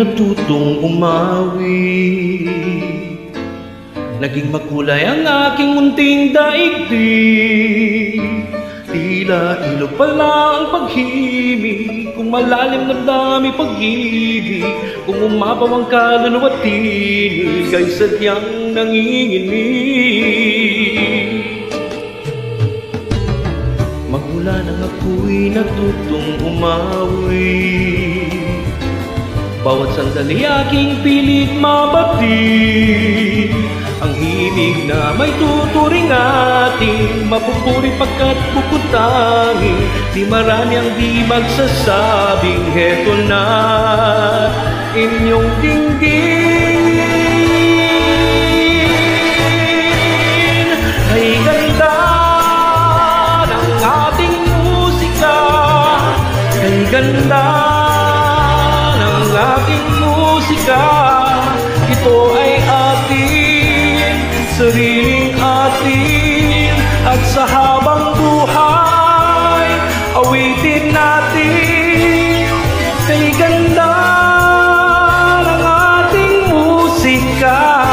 natutong umawi. Naging makulay ang aking munting daigdig. Tila ilog pala ang paghimig, kung malalim na dami pag-ibig, kung umapaw ang kaluluwa at tinig, ay sadyang nanginginig. Magmula nang ako'y natutong umawi, bawat sandali aking pilit mabati. Ang himig na may tuturing ating mapupuri pagkat puputangin. Di marami ang di magsasabing heto na inyong dinggin. Ay ganda ng ating musika, ay ganda ng ating musika. Ito ay ating sariling atin, at sa habang buhay awitin natin. Kay ganda ng ating musika,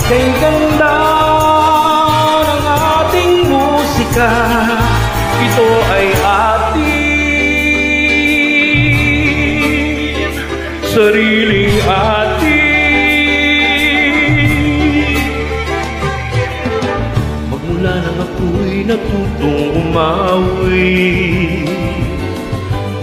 kay ganda ng ating musika. Ito ay atin, sariling atin. Magmula nang ako'y natutong umawi,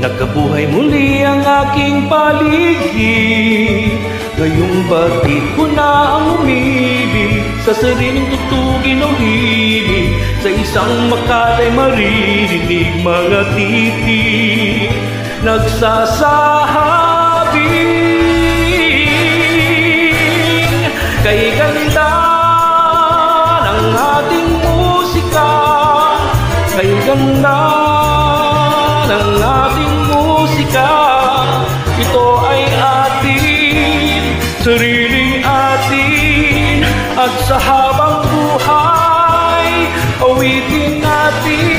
nagkabuhay muli ang aking paligid. Ngayong batid ko na ang umibig sa sariling tutugin o himig. Sa isang makatay maririnig mga titig nagsasabing kay ganda ng ating musika, kay ganda ng ating musika. Ito ay atin, sariling atin, at sa habang buhay awitin natin.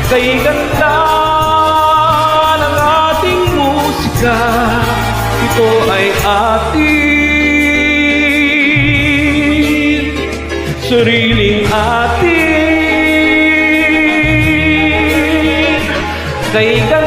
Kay ganda ng ating musika, ito ay atin, sariling atin. Kay ganda